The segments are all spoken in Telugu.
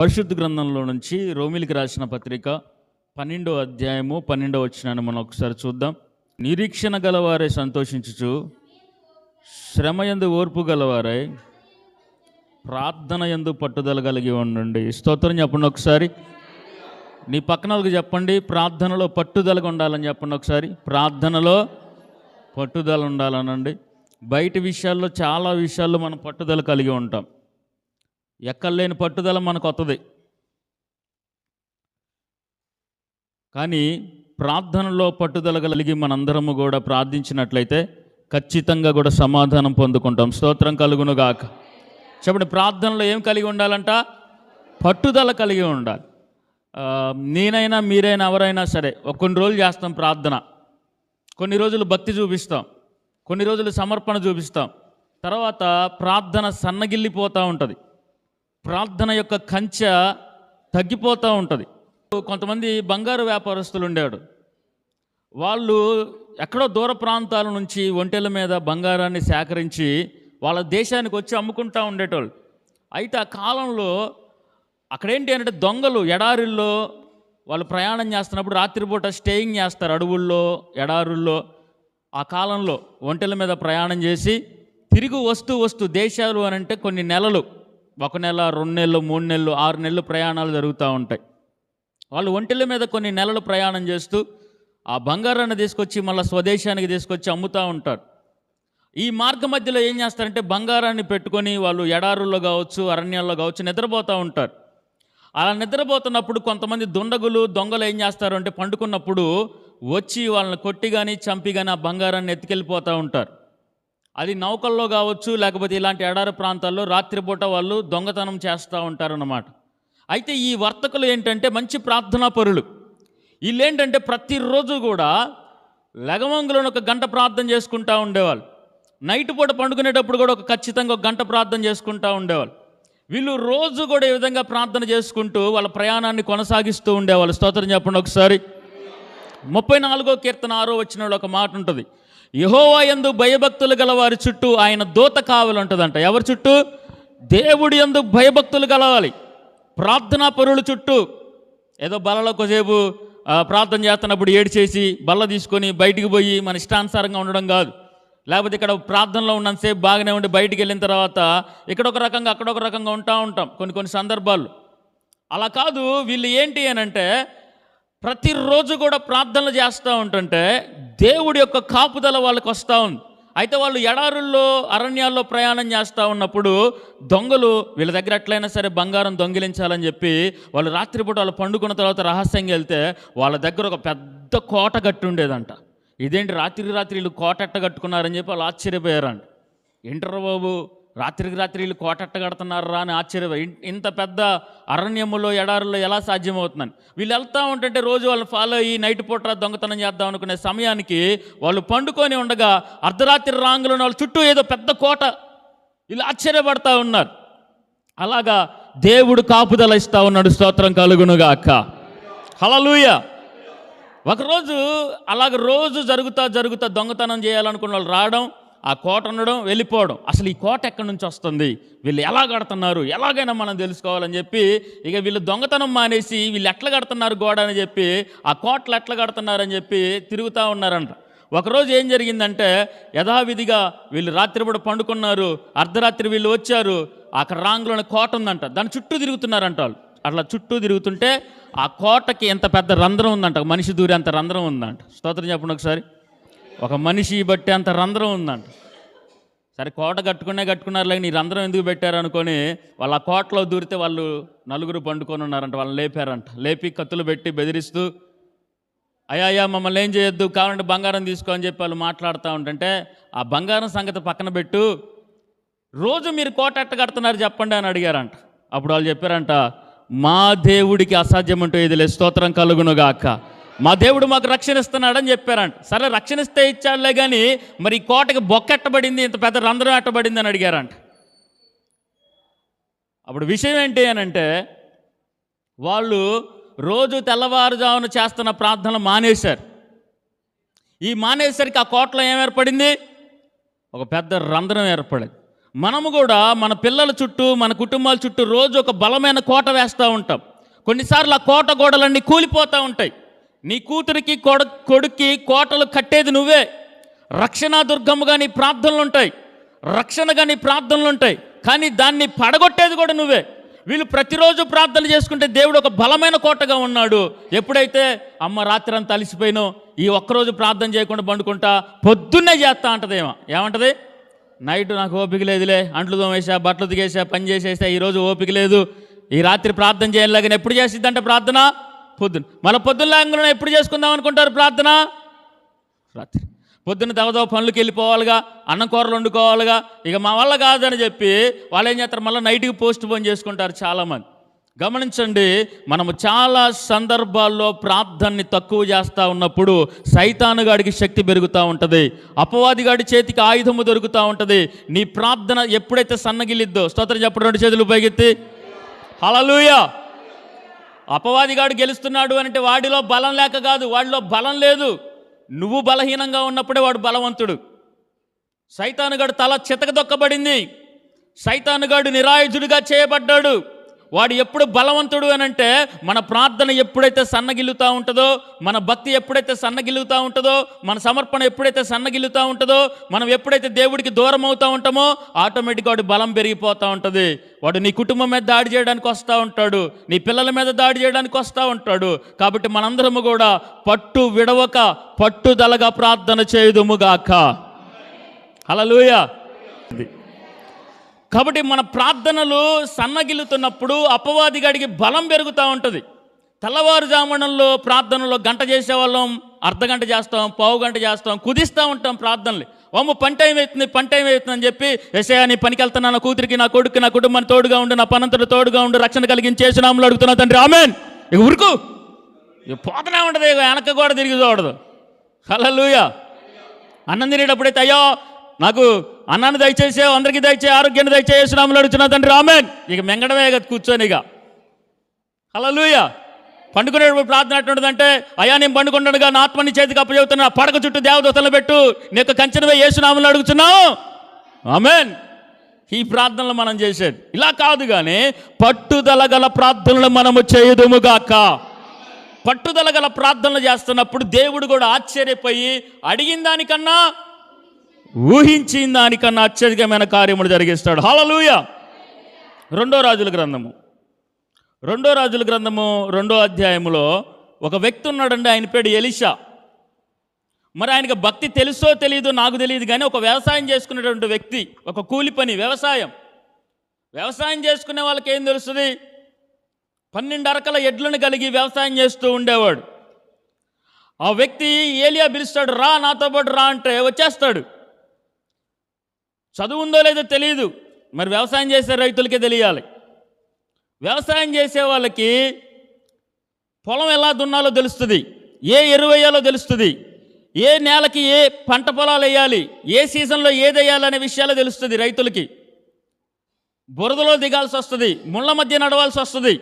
పరిశుద్ధ గ్రంథంలో నుంచి రోమిలికి రాసిన పత్రిక 12వ అధ్యాయము 12వ వచనాన్ని మనం ఒకసారి చూద్దాం. నిరీక్షణ గలవారే సంతోషించుచు, శ్రమయందు ఓర్పు గలవారై, ప్రార్థన యందు పట్టుదల కలిగి ఉండండి. స్తోత్రం చెప్పండి ఒకసారి. నీ పక్కన వాళ్ళకి చెప్పండి, ప్రార్థనలో పట్టుదలగా ఉండాలని చెప్పండి ఒకసారి. ప్రార్థనలో పట్టుదల ఉండాలనండి. బయట విషయాల్లో చాలా విషయాల్లో మనం పట్టుదల కలిగి ఉంటాం. ఎక్కలేని పట్టుదల మనకు వస్తుంది. కానీ ప్రార్థనలో పట్టుదల కలిగి మనందరము కూడా ప్రార్థించినట్లయితే ఖచ్చితంగా కూడా సమాధానం పొందుకుంటాం. స్తోత్రం కలుగును గాక. చెప్పండి, ప్రార్థనలో ఏం కలిగి ఉండాలంట? పట్టుదల కలిగి ఉండాలి. నేనైనా మీరైనా ఎవరైనా సరే కొన్ని రోజులు చేస్తాం ప్రార్థన, కొన్ని రోజులు భక్తి చూపిస్తాం, కొన్ని రోజులు సమర్పణ చూపిస్తాం. తర్వాత ప్రార్థన సన్నగిల్లిపోతూ ఉంటుంది, ప్రార్థన యొక్క కంచె తగ్గిపోతూ ఉంటుంది. కొంతమంది బంగారు వ్యాపారస్తులు ఉండేవాడు. వాళ్ళు ఎక్కడో దూర ప్రాంతాల నుంచి ఒంటెల మీద బంగారాన్ని సేకరించి వాళ్ళ దేశానికి వచ్చి అమ్ముకుంటూ ఉండేటోళ్ళు. అయితే ఆ కాలంలో అక్కడేంటి అంటే దొంగలు ఎడారుల్లో వాళ్ళు ప్రయాణం చేస్తున్నప్పుడు రాత్రిపూట స్టేయింగ్ చేస్తారు అడవుల్లో, ఎడారుల్లో. ఆ కాలంలో ఒంటెల మీద ప్రయాణం చేసి తిరిగి వస్తూ దేశాలు అని అంటే కొన్ని నెలలు, 1 నెల, 2 నెలలు, 3 నెలలు, 6 నెలలు ప్రయాణాలు జరుగుతూ ఉంటాయి. వాళ్ళు ఒంటెల మీద కొన్ని నెలలు ప్రయాణం చేస్తూ ఆ బంగారాన్ని తీసుకొచ్చి మళ్ళీ స్వదేశానికి తీసుకొచ్చి అమ్ముతూ ఉంటారు. ఈ మార్గ మధ్యలో ఏం చేస్తారంటే బంగారాన్ని పెట్టుకొని వాళ్ళు ఎడారుల్లో కావచ్చు, అరణ్యాల్లో కావచ్చు నిద్రపోతూ ఉంటారు. అలా నిద్రపోతున్నప్పుడు కొంతమంది దుండగులు, దొంగలు ఏం చేస్తారు అంటే పండుకున్నప్పుడు వచ్చి వాళ్ళని కొట్టి కానీ చంపి కానీ ఆ బంగారాన్ని ఎత్తుకెళ్ళిపోతూ ఉంటారు. అది నౌకల్లో కావచ్చు, లేకపోతే ఇలాంటి ఎడారి ప్రాంతాల్లో రాత్రిపూట వాళ్ళు దొంగతనం చేస్తూ ఉంటారన్నమాట. అయితే ఈ వర్తకులు ఏంటంటే మంచి ప్రార్థనా పరులు. వీళ్ళు ఏంటంటే ప్రతిరోజు కూడా లెగమంగులను 1 గంట ప్రార్థన చేసుకుంటూ ఉండేవాళ్ళు. నైట్ పూట పండుకునేటప్పుడు కూడా ఖచ్చితంగా 1 గంట ప్రార్థన చేసుకుంటూ ఉండేవాళ్ళు. వీళ్ళు రోజు కూడా ఈ విధంగా ప్రార్థన చేసుకుంటూ వాళ్ళ ప్రయాణాన్ని కొనసాగిస్తూ ఉండేవాళ్ళు. స్తోత్రం చెప్పండి ఒకసారి. 34వ కీర్తన 6వ వచనంలో ఒక మాట ఉంటుంది, యెహోవా యందు భయభక్తులు గల వారి చుట్టూ ఆయన దూత కావలి ఉంటుందంట. ఎవరి చుట్టూ? దేవుడి యందు భయభక్తులు కలవాలి. ప్రార్థనా పరుల చుట్టూ. ఏదో బలలో కొద్దిసేపు ప్రార్థన చేస్తున్నప్పుడు ఏడ్చేసి బల్ల తీసుకొని బయటికి పోయి మన ఇష్టానుసారంగా ఉండడం కాదు. లేకపోతే ఇక్కడ ప్రార్థనలో ఉన్నంతసేపు బాగానే ఉండి బయటికి వెళ్ళిన తర్వాత ఇక్కడ ఒక రకంగా అక్కడ ఒక రకంగా ఉంటాం కొన్ని సందర్భాలు. అలా కాదు. వీళ్ళు ఏంటి అని అంటే ప్రతిరోజు కూడా ప్రార్థనలు చేస్తూ ఉంటుంటే దేవుడి యొక్క కాపుదల వాళ్ళకి వస్తూ ఉంది. అయితే వాళ్ళు ఎడారుల్లో, అరణ్యాల్లో ప్రయాణం చేస్తూ ఉన్నప్పుడు దొంగలు వీళ్ళ దగ్గర ఎట్లయినా సరే బంగారం దొంగిలించాలని చెప్పి వాళ్ళు రాత్రిపూట వాళ్ళు పండుకున్న తర్వాత రహస్యంగా వెళ్తే వాళ్ళ దగ్గర ఒక పెద్ద కోట కట్టి ఉండేదంట. ఇదేంటి రాత్రి వీళ్ళు కోట ఎట్ట కట్టుకున్నారని చెప్పి వాళ్ళు ఆశ్చర్యపోయారంట. ఏంటరా బాబు, రాత్రికి వీళ్ళు కోట ఎట్ట కడుతున్నారా అని ఆశ్చర్యపోయి, ఇంత పెద్ద అరణ్యములో, ఎడారుల్లో ఎలా సాధ్యమవుతుందని వీళ్ళు వెళ్తూ ఉంటుంటే రోజు వాళ్ళని ఫాలో అయ్యి నైట్ పూట దొంగతనం చేద్దాం అనుకునే సమయానికి వాళ్ళు పండుకొని ఉండగా అర్ధరాత్రి రాంగులో వాళ్ళ చుట్టూ ఏదో పెద్ద కోట. వీళ్ళు ఆశ్చర్యపడతా ఉన్నారు. అలాగా దేవుడు కాపుదల ఇస్తూ ఉన్నాడు. స్తోత్రం కలుగునుగాక. హల్లెలూయా. ఒకరోజు అలాగ రోజు జరుగుతా దొంగతనం చేయాలనుకున్న వాళ్ళు రావడం, ఆ కోట ఉండడం, వెళ్ళిపోవడం. అసలు ఈ కోట ఎక్కడి నుంచి వస్తుంది, వీళ్ళు ఎలా కడుతున్నారు, ఎలాగైనా మనం తెలుసుకోవాలని చెప్పి ఇక వీళ్ళు దొంగతనం మానేసి వీళ్ళు ఎట్లా కడుతున్నారు గోడ అని చెప్పి, ఆ కోటలు ఎట్లా కడుతున్నారని చెప్పి తిరుగుతూ ఉన్నారంట. ఒకరోజు ఏం జరిగిందంటే యథావిధిగా వీళ్ళు రాత్రిపూట పండుకున్నారు, అర్ధరాత్రి వీళ్ళు వచ్చారు, అక్కడ రాంగ్లోని కోట ఉందంట, దాని చుట్టూ తిరుగుతున్నారంట వాళ్ళు. అట్లా చుట్టూ తిరుగుతుంటే ఆ కోటకి ఎంత పెద్ద రంధ్రం ఉందంట, మనిషి దూరే అంత రంధ్రం ఉందంట. స్తోత్రం చెప్పండి ఒకసారి. ఒక మనిషి బట్టి అంత రంధ్రం ఉందంట. సరే కోట కట్టుకున్నారు, లేక నీ రంధ్రం ఎందుకు పెట్టారు అనుకొని వాళ్ళు ఆ కోటలో దూరితే వాళ్ళు 4 పండుకొని ఉన్నారంట. వాళ్ళని లేపారంట. లేపి కత్తులు పెట్టి బెదిరిస్తూ, అయ్యా మమ్మల్ని ఏం చేయొద్దు, కావాలంటే బంగారం తీసుకో అని చెప్పి వాళ్ళు మాట్లాడుతూ ఉంటుంటే, ఆ బంగారం సంగతి పక్కన పెట్టు, రోజు మీరు కోట ఎట్ట కడుతున్నారు చెప్పండి అని అడిగారంట. అప్పుడు వాళ్ళు చెప్పారంట, మా దేవుడికి అసాధ్యం అంటూ ఇది లేదు. స్తోత్రం కలుగునుగాక. మా దేవుడు మాకు రక్షణ ఇస్తున్నాడని చెప్పారంట. సరే రక్షణ ఇస్తే ఇచ్చాడులే కానీ మరి ఈ కోటకి బొక్కెట్టబడింది, ఇంత పెద్ద రంధ్రం ఎట్టబడింది అని అడిగారంట. అప్పుడు విషయం ఏంటి అని అంటే వాళ్ళు రోజు తెల్లవారుజామున చేస్తున్న ప్రార్థనలు మానేశారు. ఈ మానేసరికి ఆ కోటలో ఏం ఏర్పడింది? ఒక పెద్ద రంధ్రం ఏర్పడింది. మనము కూడా మన పిల్లల చుట్టూ, మన కుటుంబాల చుట్టూ రోజు ఒక బలమైన కోట వేస్తూ ఉంటాం. కొన్నిసార్లు ఆ కోట గోడలన్నీ కూలిపోతూ ఉంటాయి. నీ కూతురికి కొడుక్కి కోటలు కట్టేది నువ్వే. రక్షణ దుర్గముగా నీ ప్రార్థనలు ఉంటాయి, రక్షణగా నీ ప్రార్థనలు ఉంటాయి, కానీ దాన్ని పడగొట్టేది కూడా నువ్వే. వీళ్ళు ప్రతిరోజు ప్రార్థన చేసుకుంటే దేవుడు ఒక బలమైన కోటగా ఉన్నాడు. ఎప్పుడైతే అమ్మ రాత్రి అంతా అలిసిపోయినో ఈ ఒక్కరోజు ప్రార్థన చేయకుండా పండుకుంటా పొద్దున్నే చేస్తా అంటదేమో. ఏమంటది? నైట్ నాకు ఓపిక లేదులే, అంట్లు తోమేసా, బట్టలు దిగేసా, పని చేసేసా, ఈరోజు ఓపిక లేదు, ఈ రాత్రి ప్రార్థన చేయలేదని. ఎప్పుడు చేసిద్దంటే ప్రార్థన పొద్దున్న. మళ్ళీ పొద్దున్న లేకుండా ఎప్పుడు చేసుకుందాం అనుకుంటారు ప్రార్థన? రాత్రి. పొద్దున్న దవదవ పనులకి వెళ్ళిపోవాలిగా, అన్నం కూరలు వండుకోవాలిగా, ఇక మా వల్ల కాదని చెప్పి వాళ్ళు ఏం చేస్తారు, మళ్ళీ నైట్కి పోస్ట్ పోన్ చేసుకుంటారు చాలామంది. గమనించండి, మనము చాలా సందర్భాల్లో ప్రార్థనని తక్కువ చేస్తూ ఉన్నప్పుడు సైతానుగాడికి శక్తి పెరుగుతూ ఉంటుంది, అపవాదిగాడి చేతికి ఆయుధము దొరుకుతూ ఉంటుంది. నీ ప్రార్థన ఎప్పుడైతే సన్నగిలిద్దో, స్తోత్రం చెప్పడం, 2 చేతులు పైకెత్తి హల్లెలూయా. అపవాదిగాడు గెలుస్తున్నాడు అంటే వాడిలో బలం లేక కాదు, వాడిలో బలం లేదు. నువ్వు బలహీనంగా ఉన్నప్పుడే వాడు బలవంతుడు. సైతానుగాడు తల చితకదొక్కబడింది, సైతానుగాడు నిరాయుధుడిగా చేయబడ్డాడు. వాడు ఎప్పుడు బలవంతుడు అని అంటే మన ప్రార్థన ఎప్పుడైతే సన్నగిల్లుతూ ఉంటుందో, మన భక్తి ఎప్పుడైతే సన్నగిల్లుతూ ఉంటుందో, మన సమర్పణ ఎప్పుడైతే సన్నగిల్లుతూ ఉంటుందో, మనం ఎప్పుడైతే దేవుడికి దూరం అవుతూ ఉంటామో ఆటోమేటిక్గా వాడి బలం పెరిగిపోతూ ఉంటుంది. వాడు నీ కుటుంబం మీద దాడి చేయడానికి వస్తూ ఉంటాడు, నీ పిల్లల మీద దాడి చేయడానికి వస్తూ ఉంటాడు. కాబట్టి మనందరము కూడా పట్టు విడవక పట్టుదలగా ప్రార్థన చేయుదుముగాక. హల్లెలూయా. కాబట్టి మన ప్రార్థనలు సన్నగిల్లుతున్నప్పుడు అపవాదిగాడికి బలం పెరుగుతూ ఉంటుంది. తెల్లవారుజామునంలో ప్రార్థనలో గంట చేసేవాళ్ళం, అర్ధగంట చేస్తాం, పావు గంట చేస్తాం, కుదిస్తూ ఉంటాం ప్రార్థనలు. పని టైం అవుతుంది అని చెప్పి, యేసయ్యా నీ పనికి వెళ్తున్నా, నా కూతురికి, నా కొడుకు, నా కుటుంబాన్ని తోడుగా ఉండు, నా పనంతటి తోడుగా ఉండు, రక్షణ కలిగించేసి నామములో అడుగుతున్నా తండ్రి, ఆమేన్. ఇక ఉరుకు, ఇక పోతనే ఉంటుంది, ఇక వెనక కూడా తిరిగి చూడదు. హల్లెలూయా. అన్నం తినేటప్పుడైతే, అయ్యో నాకు అన్నాన్ని దయచేసే, అందరికీ దయచేసి, ఆరోగ్యాన్ని దయచేసి నామములో అడుగుతున్నా తండ్రి, ఆమేన్. ఇక మెంగడమే కదా కూర్చొని. ఇక హల్లెలూయా. పండుకునేటప్పుడు ప్రార్థన ఎట్లుంటుందంటే, అయ్యా నేను పండుకుంటానుగా, నా ఆత్మని చేతికి అప్పచెబుతున్నా, పడక చుట్టూ దేవదూతలను పెట్టు, నీ యొక్క కంచెనవే యేసు నామములో అడుగుతున్నావు, ఆమేన్. ఈ ప్రార్థనలు మనం చేసేది ఇలా కాదు, కానీ పట్టుదల గల ప్రార్థనలు మనము చేయుదుముగాక. పట్టుదల గల ప్రార్థనలు చేస్తున్నప్పుడు దేవుడు కూడా ఆశ్చర్యపోయి అడిగిన దానికన్నా, ఊహించిన దానికన్నా అత్యధికమైన కార్యములు జరిగిస్తాడు. హల్లెలూయా. 2 రాజుల గ్రంథము 2వ అధ్యాయములో ఒక వ్యక్తి ఉన్నాడండి, ఆయన పేరు ఎలీషా. మరి ఆయనకి భక్తి తెలుసో తెలియదో నాకు తెలియదు, కానీ ఒక వ్యవసాయం చేసుకునేటువంటి వ్యక్తి, ఒక కూలి పని, వ్యవసాయం చేసుకునే వాళ్ళకి ఏం తెలుస్తుంది, 12 అరకల ఎడ్లను కలిగి వ్యవసాయం చేస్తూ ఉండేవాడు. ఆ వ్యక్తి ఏలియా పిలుస్తాడు, రా నాతో పాటు రా అంటే వచ్చేస్తాడు. చదువు ఉందో లేదో తెలియదు, మరి వ్యవసాయం చేసే రైతులకే తెలియాలి. వ్యవసాయం చేసే వాళ్ళకి పొలం ఎలా దున్నాలో తెలుస్తుంది, ఏ ఎరువు వేయాలో తెలుస్తుంది, ఏ నేలకి ఏ పంట పొలాలు వేయాలి, ఏ సీజన్లో ఏది వేయాలనే విషయాలు తెలుస్తుంది. రైతులకి బురదలో దిగాల్సి వస్తుంది, ముళ్ళ మధ్య నడవాల్సి వస్తుంది.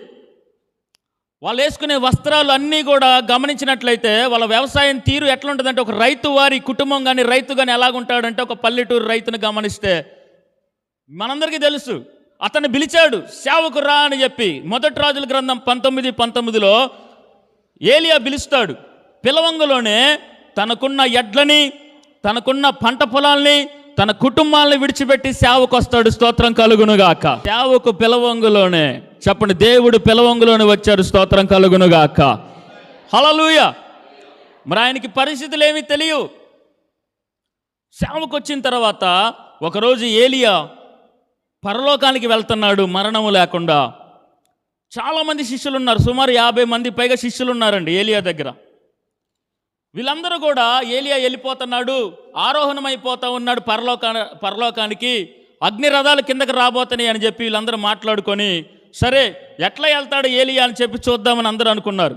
వాళ్ళు వేసుకునే వస్త్రాలు అన్నీ కూడా గమనించినట్లయితే వాళ్ళ వ్యవసాయం తీరు ఎట్లా ఉంటుందంటే, ఒక రైతు వారి కుటుంబం కానీ రైతు కానీ ఎలాగుంటాడంటే, ఒక పల్లెటూరు రైతును గమనిస్తే మనందరికీ తెలుసు. అతన్ని పిలిచాడు, సేవకు రా అని చెప్పి. 1 రాజుల గ్రంథం 19:19లో ఏలియా పిలుస్తాడు. పిలవంగులోనే తనకున్న ఎడ్లని, తనకున్న పంట పొలాల్ని, తన కుటుంబాలను విడిచిపెట్టి సేవకు వస్తాడు. స్తోత్రం కలుగునుగాక. సేవకు పిలవంగులోనే, చెప్పండి, దేవుడు పిలవంగులోనే వచ్చారు. స్తోత్రం కలుగునుగాక. హల్లెలూయా. మరి ఆయనకి పరిస్థితులు ఏమీ తెలియవు. సేవకు వచ్చిన తర్వాత ఒకరోజు ఏలియా పరలోకానికి వెళ్తున్నాడు, మరణము లేకుండా. చాలామంది శిష్యులు ఉన్నారు, సుమారు 50 మంది పైగా శిష్యులు ఉన్నారండి ఏలియా దగ్గర. వీళ్ళందరూ కూడా ఏలియా వెళ్ళిపోతున్నాడు, ఆరోహణమైపోతా ఉన్నాడు పరలోకానికి, అగ్ని రథాలు కిందకి రాబోతున్నాయి అని చెప్పి వీళ్ళందరూ మాట్లాడుకొని, సరే ఎట్లా వెళ్తాడు ఏలియా అని చెప్పి చూద్దామని అందరూ అనుకున్నారు.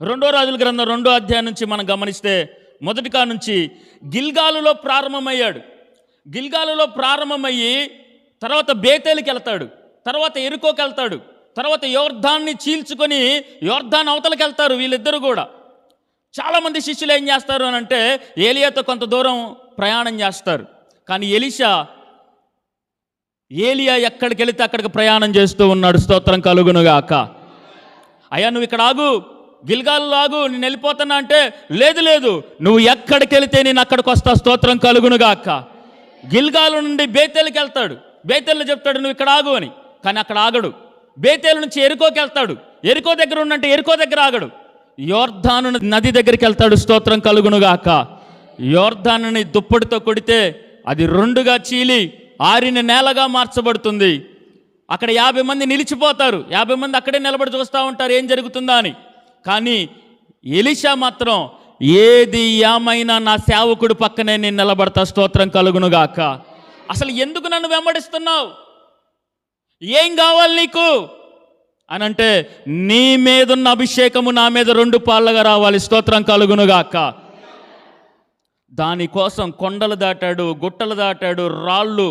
2వ రాజుల గ్రంథం 2వ అధ్యాయం నుంచి మనం గమనిస్తే, మొదటిగా నుంచి గిల్గాలులో ప్రారంభమయ్యాడు. గిల్గాలులో ప్రారంభమయ్యి తర్వాత బేతేలుకి వెళ్తాడు, తర్వాత ఎరుకోకి వెళ్తాడు, తర్వాత యోర్దాన్ని చీల్చుకొని యోర్దాన్ అవతలకి వెళ్తారు వీళ్ళిద్దరూ కూడా. చాలామంది శిష్యులు ఏం చేస్తారు అని అంటే, ఏలియాతో కొంత దూరం ప్రయాణం చేస్తారు. కానీ ఎలీషా ఏలియా ఎక్కడికి వెళితే అక్కడికి ప్రయాణం చేస్తూ ఉన్నాడు. స్తోత్రం కలుగునుగాక. అయ్యా నువ్వు ఇక్కడ ఆగు, గిల్గాలు ఆగు, నేను వెళ్ళిపోతున్నా అంటే లేదు నువ్వు ఎక్కడికి వెళితే నేను అక్కడికి వస్తా. స్తోత్రం కలుగునుగాక. గిల్గాలు నుండి బేతేలుకి వెళ్తాడు. బేతేలు చెప్తాడు నువ్వు ఇక్కడ ఆగు అని, కానీ అక్కడ ఆగడు. బేతేలు నుంచి ఎరికోకి వెళ్తాడు. ఎరికో దగ్గర ఉన్నంటే ఎరికో దగ్గర ఆగడు. యోర్దాను నది దగ్గరికి వెళ్తాడు. స్తోత్రం కలుగునుగాక. యోర్దానుని దుప్పటితో కొడితే అది రెండుగా చీలి ఆరిన నేలగా మార్చబడుతుంది. అక్కడ 50 మంది నిలిచిపోతారు. 50 మంది అక్కడే నిలబడి చూస్తూ ఉంటారు ఏం జరుగుతుందా అని. కానీ ఎలీషా మాత్రం ఏది ఏమైనా నా సేవకుడు పక్కనే నేను నిలబడతా. స్తోత్రం కలుగునుగాక. అసలు ఎందుకు నన్ను వెంబడిస్తున్నావు, ఏం కావాలి నీకు అని అంటే, నీ మీదున్న అభిషేకము నా మీద 2 పాళ్ళగా రావాలి. స్తోత్రం కలుగునుగాక. దానికోసం కొండలు దాటాడు, గుట్టలు దాటాడు, రాళ్ళు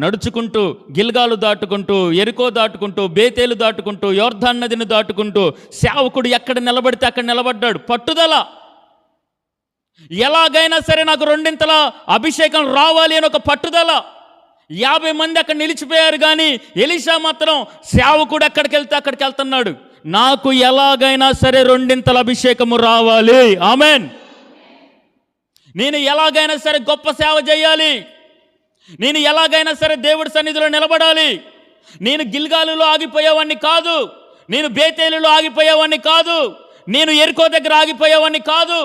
నడుచుకుంటూ, గిల్గాలు దాటుకుంటూ, ఎరికో దాటుకుంటూ, బేతేలు దాటుకుంటూ, యోర్దాన్ నదిని దాటుకుంటూ సేవకుడు ఎక్కడ నిలబడితే అక్కడ నిలబడ్డాడు. పట్టుదల. ఎలాగైనా సరే నాకు 2 అభిషేకం రావాలి అని ఒక పట్టుదల. 50 మంది అక్కడ నిలిచిపోయారు, కానీ ఎలీషా మాత్రం సేవకుడు ఎక్కడికి వెళ్తే అక్కడికి వెళ్తున్నాడు. నాకు ఎలాగైనా సరే 2 అభిషేకము రావాలి. ఆమెన్. నేను ఎలాగైనా సరే గొప్ప సేవ చేయాలి. నేను ఎలాగైనా సరే దేవుడి సన్నిధిలో నిలబడాలి. నేను గిల్గాలులో ఆగిపోయేవాడిని కాదు, నేను బేతేలులో ఆగిపోయేవాడిని కాదు, నేను ఎరికో దగ్గర ఆగిపోయేవాడిని కాదు,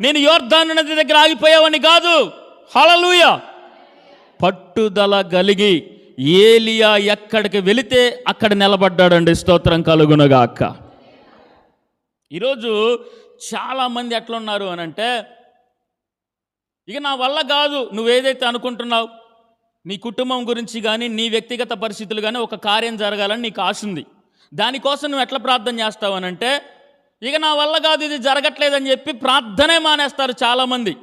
నేను యోర్దాను నది దగ్గర ఆగిపోయేవాడిని కాదు. హల్లెలూయా. పట్టుదల కలిగి ఏలియా ఎక్కడికి వెళితే అక్కడ నిలబడ్డాడండి. స్తోత్రం కలుగునుగాక. ఈరోజు చాలామంది ఎట్లున్నారు అని అంటే, ఇక నా వల్ల కాదు, నువ్వేదైతే అనుకుంటున్నావు నీ కుటుంబం గురించి కానీ నీ వ్యక్తిగత పరిస్థితులు కానీ ఒక కార్యం జరగాలని నీకు ఆశ ఉంది. దానికోసం నువ్వు ఎట్లా ప్రార్థన చేస్తావు అని అంటే, ఇక నా వల్ల కాదు, ఇది జరగట్లేదని చెప్పి ప్రార్థనే మానేస్తారు చాలామంది,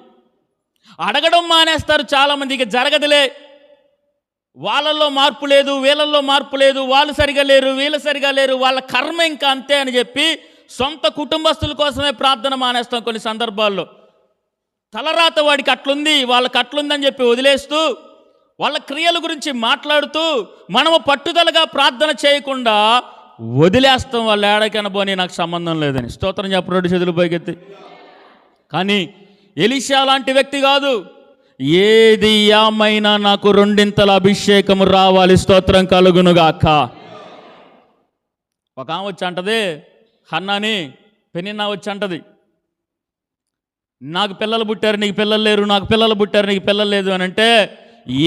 అడగడం మానేస్తారు చాలామంది. ఇక జరగదులే, వాళ్ళల్లో మార్పు లేదు, వీళ్ళల్లో మార్పు లేదు, వాళ్ళు సరిగా లేరు, వీళ్ళు సరిగా లేరు, వాళ్ళ కర్మ ఇంకా అంతే అని చెప్పి సొంత కుటుంబస్తుల కోసమే ప్రార్థన మానేస్తాం. కొన్ని సందర్భాల్లో తలరాత వాడికి అట్లుంది, వాళ్ళకి అట్లుందని చెప్పి వదిలేస్తూ వాళ్ళ క్రియల గురించి మాట్లాడుతూ మనము పట్టుదలగా ప్రార్థన చేయకుండా వదిలేస్తాం. వాళ్ళు ఏడకనబోని నాకు సంబంధం లేదని. స్తోత్రం చెప్పు 2 చేతులు పైకెత్తి. కానీ ఎలీషా లాంటి వ్యక్తి కాదు. ఏది ఏమైనా నాకు 2 అభిషేకము రావాలి. స్తోత్రం కలుగునుగాక. ఒక ఆమె వచ్చి అంటది, హన్నాని పెనిన్నా వచ్చి అంటది, నాకు పిల్లలు పుట్టారు నీకు పిల్లలు లేరు, నాకు పిల్లలు పుట్టారు నీకు పిల్లలు లేదు అని అంటే,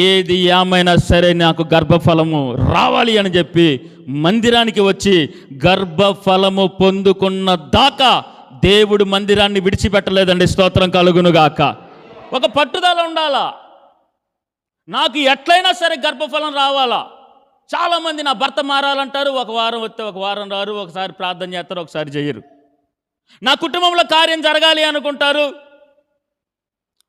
ఏది ఏమైనా సరే నాకు గర్భఫలము రావాలి అని చెప్పి మందిరానికి వచ్చి గర్భఫలము పొందుకున్న దాకా దేవుడు మందిరాన్ని విడిచిపెట్టలేదండి. స్తోత్రం కలుగునుగాక. ఒక పట్టుదల ఉండాలా. నాకు ఎట్లయినా సరే గర్భఫలం రావాలా. చాలామంది నా భర్త మారాలంటారు, ఒక వారం వస్తే ఒక వారం రారు, ఒకసారి ప్రార్థన చేస్తారు, ఒకసారి చేయరు. నా కుటుంబంలో కార్యం జరగాలి అనుకుంటారు,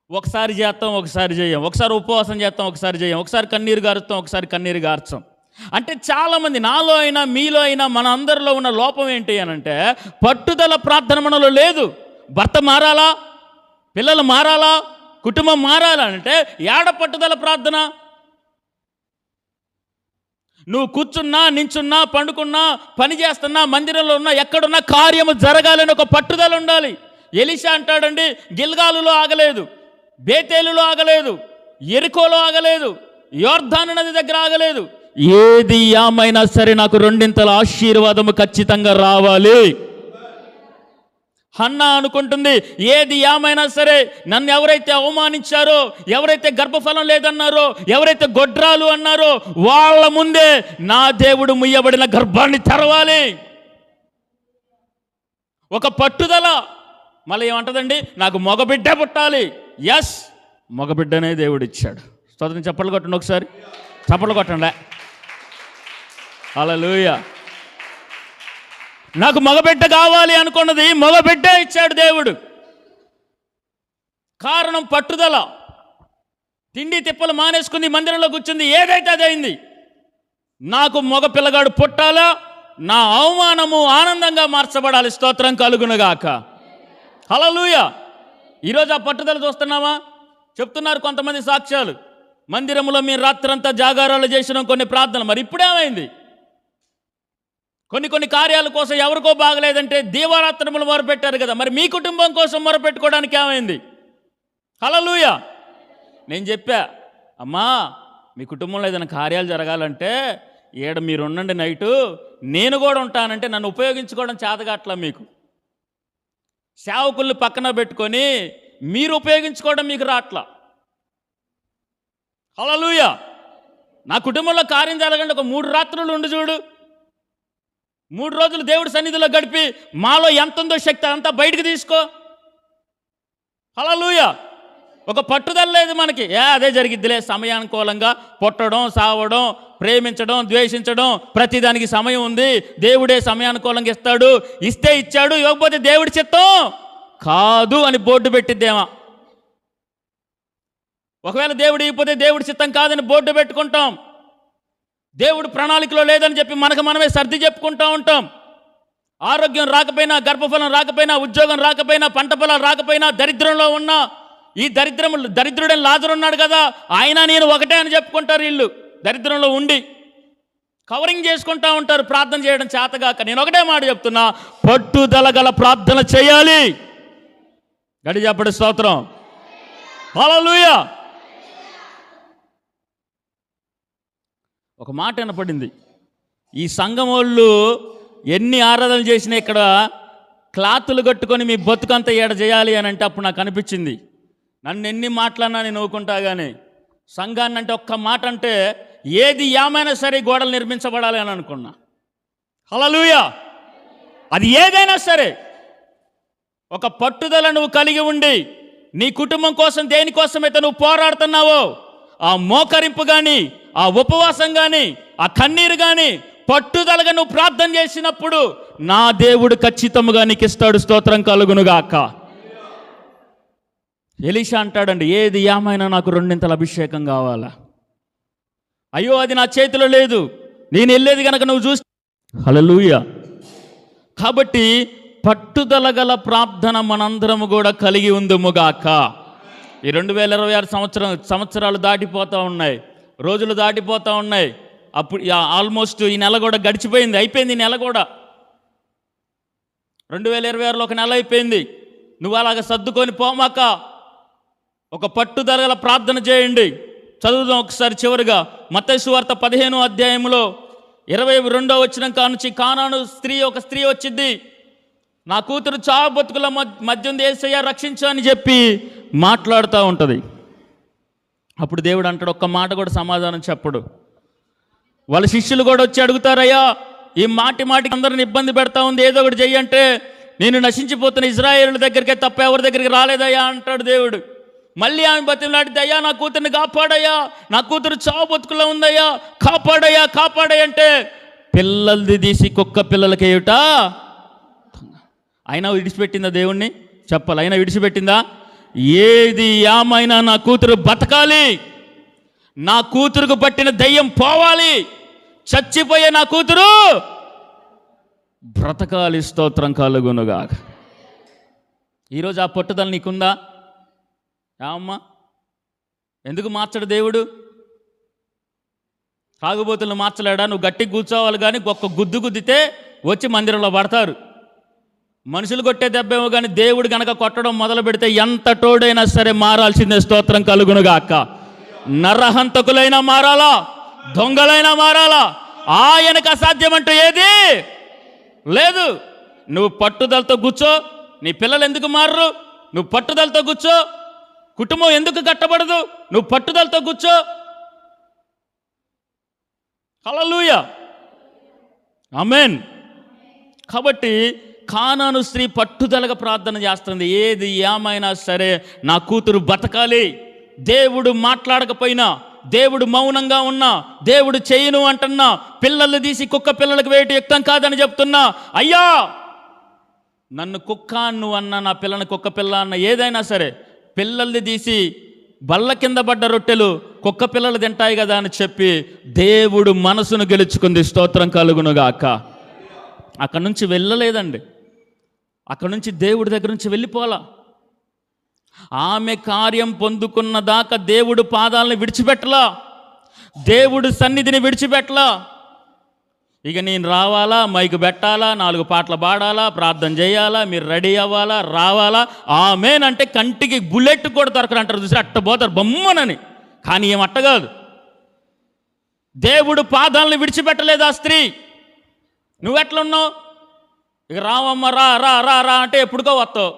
ఒకసారి చేస్తాం, ఒకసారి చేయం, ఒకసారి ఉపవాసం చేస్తాం, ఒకసారి చేయం, ఒకసారి కన్నీరు గారుస్తాం, ఒకసారి కన్నీరు గార్చాం. అంటే చాలామంది, నాలో అయినా మీలో అయినా మన అందరిలో ఉన్న లోపం ఏంటి అని అంటే, పట్టుదల ప్రార్థన మనలో లేదు. భర్త మారాలా, పిల్లలు మారాలా, కుటుంబం మారాలా అంటే ఏడ పట్టుదల ప్రార్థన? నువ్వు కూర్చున్నా, నించున్నా, పండుకున్నా, పని చేస్తున్నా, మందిరంలో ఉన్నా, ఎక్కడున్నా కార్యము జరగాలని ఒక పట్టుదల ఉండాలి. ఎలీషా అంటాడండి, గిల్గాలులో ఆగలేదు, బేతేలులో ఆగలేదు, ఎరికోలో ఆగలేదు, యోర్దాను నది దగ్గర ఆగలేదు. ఏది ఏమైనా సరే నాకు 2 ఆశీర్వాదము ఖచ్చితంగా రావాలి. హన్నా అనుకుంటుంది, ఏది ఏమైనా సరే నన్ను ఎవరైతే అవమానించారో, ఎవరైతే గర్భఫలం లేదన్నారో, ఎవరైతే గొడ్రాలు అన్నారో, వాళ్ళ ముందే నా దేవుడు ముయ్యబడిన గర్భాన్ని తెరవాలి. ఒక పట్టుదల. మళ్ళీ ఏమంటదండి, నాకు మగబిడ్డ పుట్టాలి. ఎస్, మగబిడ్డనే దేవుడు ఇచ్చాడు. స్తోత్రం. చప్పట్లు కొట్టండి, ఒకసారి చప్పట్లు కొట్టండి. హల్లెలూయా. నాకు మగబిడ్డ కావాలి అనుకున్నది మగబిడ్డే ఇచ్చాడు దేవుడు. కారణం పట్టుదల. తిండి తిప్పలు మానేసుకుంది, మందిరంలో కూర్చుంది, ఏదైతే అదైంది. నాకు మగ పిల్లగాడు పుట్టాలా, నా అవమానము ఆనందంగా మార్చబడాలి. స్తోత్రం కలుగునుగాక. హల్లెలూయా. ఈరోజు ఆ పట్టుదల చూస్తున్నావా? చెప్తున్నారు కొంతమంది సాక్ష్యాలు. మందిరంలో మీరు రాత్రంతా జాగారాలు చేసిన కొన్ని ప్రార్థనలు, మరి ఇప్పుడేమైంది? కొన్ని కార్యాల కోసం ఎవరికో బాగలేదంటే దీవారాత్రములు మొరపెట్టారు కదా, మరి మీ కుటుంబం కోసం మొరపెట్టుకోవడానికి ఏమైంది? హల్లెలూయా. నేను చెప్పా, అమ్మా మీ కుటుంబంలో ఏదైనా కార్యాలు జరగాలంటే ఏడ మీరు ఉండండి, నైటు నేను కూడా ఉంటానంటే నన్ను ఉపయోగించుకోవడం చేతగాట్లా మీకు. సేవకుల్ని పక్కన పెట్టుకొని మీరు ఉపయోగించుకోవడం మీకు రాట్లా. హల్లెలూయా. నా కుటుంబంలో కార్యం జరగండి, ఒక 3 రాత్రులు ఉండి చూడు, 3 రోజులు దేవుడి సన్నిధిలో గడిపి మాలో ఎంత ఉందో శక్తి అంతా బయటకు తీసుకో. హల్లెలూయా. ఒక పట్టుదల లేదు మనకి, అదే జరిగిద్దిలే, సమయానుకూలంగా పుట్టడం, సావడం, ప్రేమించడం, ద్వేషించడం, ప్రతిదానికి సమయం ఉంది, దేవుడే సమయానుకూలంగా ఇస్తాడు, ఇస్తే ఇచ్చాడు, ఇవ్వకపోతే దేవుడి చిత్తం కాదు అని బోర్డు పెట్టిద్దేమా. ఒకవేళ దేవుడు ఇవ్వకపోతే దేవుడి చిత్తం కాదని బోర్డు పెట్టుకుంటాం. దేవుడు ప్రణాళికలో లేదని చెప్పి మనమే సర్ది చెప్పుకుంటూ ఉంటాం. ఆరోగ్యం రాకపోయినా, గర్భఫలం రాకపోయినా, ఉద్యోగం రాకపోయినా, పంట పొలాలు రాకపోయినా, దరిద్రంలో ఉన్నా, ఈ దరిద్రుడని లాజరు ఉన్నాడు కదా, ఆయన నేను ఒకటే అని చెప్పుకుంటారు. వీళ్ళు దరిద్రంలో ఉండి కవరింగ్ చేసుకుంటూ ఉంటారు, ప్రార్థన చేయడం చేతగాక. నేను ఒకటే మాట చెప్తున్నా, పట్టుదల గల ప్రార్థన చేయాలి. గడి చెప్పండి స్తోత్రం. హల్లెలూయా. ఒక మాట వినపడింది, ఈ సంఘం వాళ్ళు ఎన్ని ఆరాధనలు చేసినా ఇక్కడ క్లాతులు కట్టుకొని మీ బతుకంతా ఏడ చేయాలి అని అంటే అప్పుడు నాకు అనిపించింది, నన్ను ఎన్ని మాటలన్నా నేను నవ్వుకుంటా కానీ సంఘాన్ని అంటే ఒక్క మాట అంటే ఏది ఏమైనా సరే గోడలు నిర్మించబడాలి అని అనుకున్నా. హల్లెలూయా. అది ఏదైనా సరే ఒక పట్టుదల నువ్వు కలిగి ఉండి నీ కుటుంబం కోసం దేనికోసమైతే నువ్వు పోరాడుతున్నావో ఆ మోకరింపు కానీ, ఆ ఉపవాసం కానీ, ఆ కన్నీరు కానీ, పట్టుదలగా నువ్వు ప్రార్థన చేసినప్పుడు నా దేవుడు ఖచ్చితంగా నీకు ఇస్తాడు. స్తోత్రం కలుగునుగాక. ఎలీషా అంటాడండి, ఏది ఏమైనా నాకు 2 అభిషేకం కావాలా. అయ్యో అది నా చేతిలో లేదు, నేను వెళ్ళేది కనుక నువ్వు చూసి. హల్లెలూయా. కాబట్టి పట్టుదల గల ప్రార్థన మనందరము కూడా కలిగి ఉందుముగాక. ఈ 2026 సంవత్సరాలు దాటిపోతూ ఉన్నాయి, రోజులు దాటిపోతూ ఉన్నాయి. అప్పుడు ఆల్మోస్ట్ ఈ నెల కూడా గడిచిపోయింది, అయిపోయింది ఈ నెల కూడా. 2026లో ఒక నెల అయిపోయింది. నువ్వు అలాగ సర్దుకొని పోమాక ఒక పట్టుదల గల ప్రార్థన చేయండి. చదువుదాం ఒకసారి చివరిగా మత్తయి సువార్త 15వ అధ్యాయంలో 22వ వచనం కానుంచి, కానాను ఒక స్త్రీ వచ్చింది, నా కూతురు చావు బతుకుల మధ్య ఉంది, యేసయ్య రక్షించు అని చెప్పి మాట్లాడుతూ ఉంటుంది. అప్పుడు దేవుడు అంటాడు, ఒక్క మాట కూడా సమాధానం చెప్పడు. వాళ్ళ శిష్యులు కూడా వచ్చి అడుగుతారయ్యా, ఈ మాటికి అందరిని ఇబ్బంది పెడతా ఉంది, ఏదో ఒకటి చెయ్యంటే నేను నశించిపోతున్న ఇజ్రాయేలుల దగ్గరికే తప్ప ఎవరి దగ్గరికి రాలేదయ్యా అంటాడు దేవుడు. మళ్ళీ ఆమె బతిమలాడితే, అయ్యా నా కూతుర్ని కాపాడయ్యా, నా కూతురు చావు బతుకులో ఉందయ్యా, కాపాడయ్యా అంటే పిల్లల్ది తీసి కుక్క పిల్లలకి ఏయుట. అయినా విడిచిపెట్టిందా దేవుణ్ణి? చెప్పాలి, అయినా విడిచిపెట్టిందా? ఏది ఏమైనా నా కూతురు బతకాలి, నా కూతురుకు పట్టిన దయ్యం పోవాలి, చచ్చిపోయే నా కూతురు బ్రతకాలి. స్తోత్రం కలుగునుగా. ఈరోజు ఆ పట్టుదల నీకుందా? ఏమమ్మా, ఎందుకు మార్చడు దేవుడు? తాగుబోతులను మార్చలేడా? నువ్వు గట్టిగా కూర్చోవాలి కానీ ఒక్క గుద్దు గుద్దితే వచ్చి మందిరంలో పడతారు. మనుషులు కొట్టే దెబ్బేమో కానీ దేవుడు గనక కొట్టడం మొదలు పెడితే ఎంత తోడైనా సరే మారాల్సిందే. స్తోత్రం కలుగునుగాక. నరహంతకులైనా మారాలా, దొంగలైనా మారాలా, ఆయనకు అసాధ్యమంటూ ఏది లేదు. నువ్వు పట్టుదలతో కూర్చో. నీ పిల్లలు ఎందుకు మారరు? నువ్వు పట్టుదలతో కూర్చో. కుటుంబం ఎందుకు కట్టబడదు? నువ్వు పట్టుదలతో కూర్చో. హల్లెలూయా, ఆమేన్. కాబట్టి కానాను స్త్రీ పట్టుదలగా ప్రార్థన చేస్తుంది, ఏది ఏమైనా సరే నా కూతురు బతకాలి. దేవుడు మాట్లాడకపోయినా, దేవుడు మౌనంగా ఉన్నా, దేవుడు చేయను అంటున్నా, పిల్లలు తీసి కుక్క పిల్లలకు వేయటం యుక్తం కాదని చెప్తున్నా, అయ్యా నన్ను కుక్క నువ్వు అన్నా, నా పిల్లని కుక్క పిల్ల అన్న, ఏదైనా సరే పిల్లల్ని తీసి బల్ల కింద పడ్డ రొట్టెలు కుక్క పిల్లలు తింటాయి కదా అని చెప్పి దేవుడు మనసును గెలుచుకుంది. స్తోత్రం కలుగునుగాక. అక్కడి నుంచి వెళ్ళలేదండి, అక్కడి నుంచి దేవుడి దగ్గర నుంచి వెళ్ళిపోలా. ఆమె కార్యం పొందుకున్న దాకా దేవుడు పాదాలను విడిచిపెట్టలా, దేవుడు సన్నిధిని విడిచిపెట్టలా. ఇక నేను రావాలా, మైకు పెట్టాలా, 4 పాటలు పాడాలా, ప్రార్థన చేయాలా, మీరు రెడీ అవ్వాలా, రావాలా, ఆమేన్ అంటే కంటికి బుల్లెట్ కూడా దొరకరంటారు చూసి అట్ట పోతారు బొమ్మనని. కానీ ఏమట్ట కాదు, దేవుడు పాదాలను విడిచిపెట్టలేదు ఆ స్త్రీ. నువ్వెట్లున్నావు? ఇక రావమ్మ రా రా రా రా అంటే ఎప్పుడుకో వస్తావు.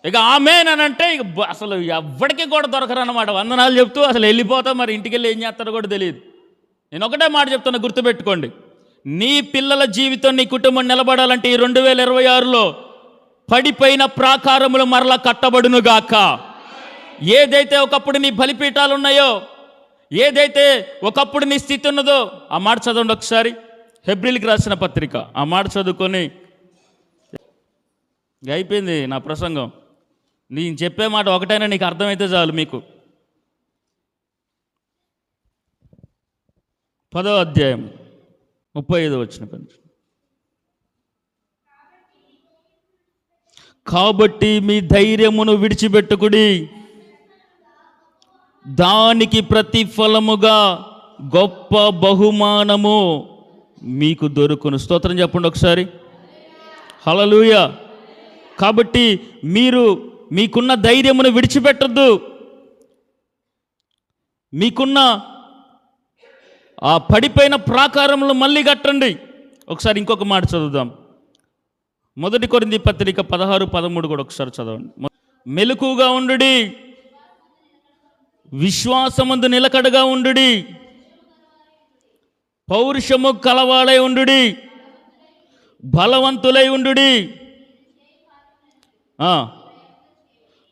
ఇక ఆమేన్ అని అంటే ఇక అసలు ఎవ్వడికి కూడా దొరకరు అన్నమాట. వందనాలు చెప్తూ అసలు వెళ్ళిపోతావు. మరి ఇంటికి వెళ్ళి ఏం చేస్తారో కూడా తెలియదు. నేను ఒకటే మాట చెప్తున్నా, గుర్తుపెట్టుకోండి. నీ పిల్లల జీవితం, నీ కుటుంబం నిలబడాలంటే ఈ 2026లో పడిపోయిన ప్రాకారములు మరలా కట్టబడునుగాక. ఏదైతే ఒకప్పుడు నీ బలిపీఠాలు ఉన్నాయో, ఏదైతే ఒకప్పుడు నీ స్థితి ఉన్నదో, ఆ మాట చదవండి ఒకసారి. హెబ్రీలకు రాసిన పత్రిక ఆ మాట చదువుకొని అయిపోయింది నా ప్రసంగం. నేను చెప్పే మాట ఒకటైనా నీకు అర్థమైతే చాలు. మీకు 10వ అధ్యాయం 35వ వచనం. కాబట్టి మీ ధైర్యమును విడిచిపెట్టుకుడి, దానికి ప్రతిఫలముగా గొప్ప బహుమానము మీకు దొరుకును. స్తోత్రం చెప్పండి ఒకసారి. హల్లెలూయా. కాబట్టి మీరు మీకున్న ధైర్యమును విడిచిపెట్టద్దు. మీకున్న ఆ పడిపోయిన ప్రాకారములు మళ్ళీ కట్టండి. ఒకసారి ఇంకొక మాట చదువుదాం. 1 కొరింథీ పత్రిక 16-13 కూడా ఒకసారి చదవండి. మెలకుగా ఉండుడి, విశ్వాసమందు నిలకడగా ఉండుడి, పౌరుషము కలవాడై ఉండుడి, బలవంతులై ఉండుడి.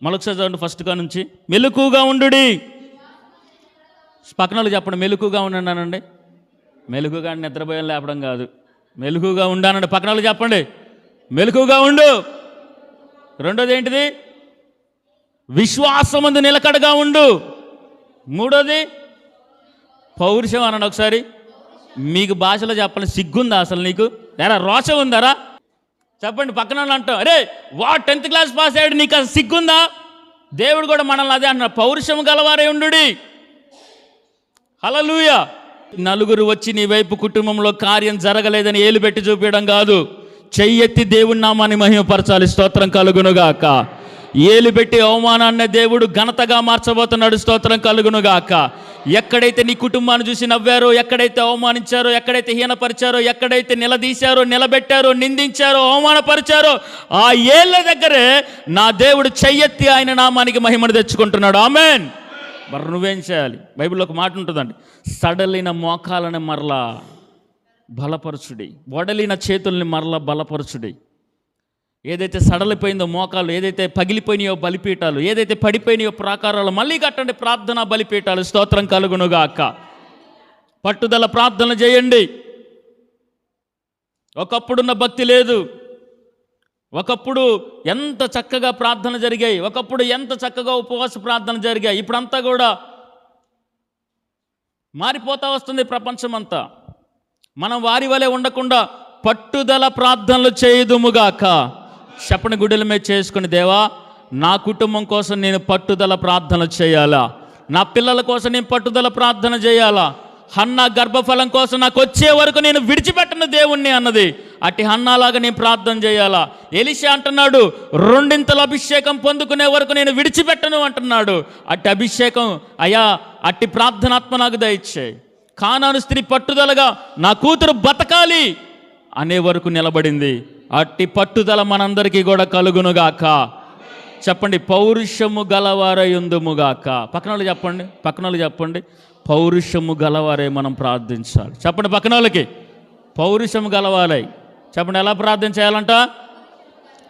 మరొకసారి చదవండి ఫస్ట్ కా నుంచి. మెలకుగా ఉండుడి. పక్కనలు చెప్పండి, మెలకుగా ఉండండి. మెలకుగా నిద్రపోయాను లేపడం కాదు, మెలకుగా ఉండానండి. పక్కనలు చెప్పండి, మెలకుగా ఉండు. రెండోది ఏంటిది? విశ్వాసమందు నిలకడగా ఉండు. మూడోది పౌరుషం అనండి ఒకసారి. మీకు భాషలో చెప్పాలి, సిగ్గుందా అసలు? నీకు ఎరా రోషం ఉందారా? చెప్పండి. పక్కన అంటాం, అరే 10th క్లాస్ పాస్ అయ్యాడు, నీకు అసలు సిగ్గుందా? దేవుడు కూడా మనల్ని అదే అంటున్నాడు, పౌరుషం గలవారే ఉండుడి. హల్లెలూయా. నలుగురు వచ్చి నీ వైపు కుటుంబంలో కార్యం జరగలేదని ఏలు పెట్టి చూపించడం కాదు, చెయ్యెత్తి దేవుని నామాన్ని మహిమపరచాలి. స్తోత్రం కలుగునుగాక. ఏలు పెట్టి అవమానాన్ని దేవుడు ఘనతగా మార్చబోతున్నాడు. స్తోత్రం కలుగునుగాక. ఎక్కడైతే నీ కుటుంబాన్ని చూసి నవ్వారో, ఎక్కడైతే అవమానించారో, ఎక్కడైతే హీనపరిచారో, ఎక్కడైతే నిలదీశారో, నిలబెట్టారో, నిందించారో, అవమానపరిచారో, ఆ ఏళ్ళ దగ్గరే నా దేవుడు చెయ్యెత్తి ఆయన నామానికి మహిమను తెచ్చుకుంటున్నాడు. ఆమేన్. మరి నువ్వేం చేయాలి? బైబిల్లో ఒక మాట ఉంటుందండి, సడలిన మోకాలని మరలా బలపరచుడి, వడలిన చేతుల్ని మరలా బలపరచుడి. ఏదైతే సడలిపోయిందో మోకాలు, ఏదైతే పగిలిపోయినాయో బలిపీఠాలు, ఏదైతే పడిపోయినాయో ప్రాకారాలు మళ్ళీ కట్టండి. ప్రార్థన బలిపీఠాలు. స్తోత్రం కలుగునుగాక. పట్టుదల ప్రార్థన చేయండి. ఒకప్పుడున్న భక్తి లేదు. ఒకప్పుడు ఎంత చక్కగా ప్రార్థన జరిగాయి, ఒకప్పుడు ఎంత చక్కగా ఉపవాస ప్రార్థన జరిగాయి. ఇప్పుడంతా కూడా మారిపోతా వస్తుంది ప్రపంచమంతా. మనం వారి వలె ఉండకుండా పట్టుదల ప్రార్థనలు చేయుదుముగాక. చెప్పని గుడ్డల మీద చేసుకుని, దేవా నా కుటుంబం కోసం నేను పట్టుదల ప్రార్థన చేయాలా, నా పిల్లల కోసం నేను పట్టుదల ప్రార్థన చేయాలా, హన్నా గర్భఫలం కోసం నాకు వచ్చే వరకు నేను విడిచిపెట్టను దేవుణ్ణి అన్నది. అట్టి హన్నాలాగా నేను ప్రార్థన చేయాలా. ఎలీషా అంటున్నాడు, 2 అభిషేకం పొందుకునే వరకు నేను విడిచిపెట్టను అంటున్నాడు. అట్టి అభిషేకం అయ్యా, అట్టి ప్రార్థనాత్మ నాకు దయచేయి. కానాను స్త్రీ పట్టుదలగా నా కూతురు బతకాలి అనే వరకు నిలబడింది. అట్టి పట్టుదల మనందరికీ కూడా కలుగునుగాక. చెప్పండి, పౌరుషము గలవారయుందుముగాక. పక్కనోళ్ళు చెప్పండి, పక్కనోళ్ళు చెప్పండి, పౌరుషము గలవారే మనం ప్రార్థించాలి. చెప్పండి పక్కన వాళ్ళకి, పౌరుషము గలవారై. చెప్పండి, ఎలా ప్రార్థన చేయాలంట?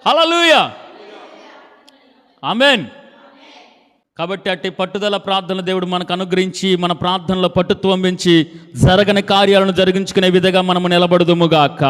హల్లెలూయా. ఆమేన్. కాబట్టి అట్టి పట్టుదల ప్రార్థన దేవుడు మనకు అనుగ్రహించి, మన ప్రార్థనలో పట్టుత్వం పెంచి జరగని కార్యాలను జరిగించుకునే విధంగా మనము నిలబడుదుముగాక.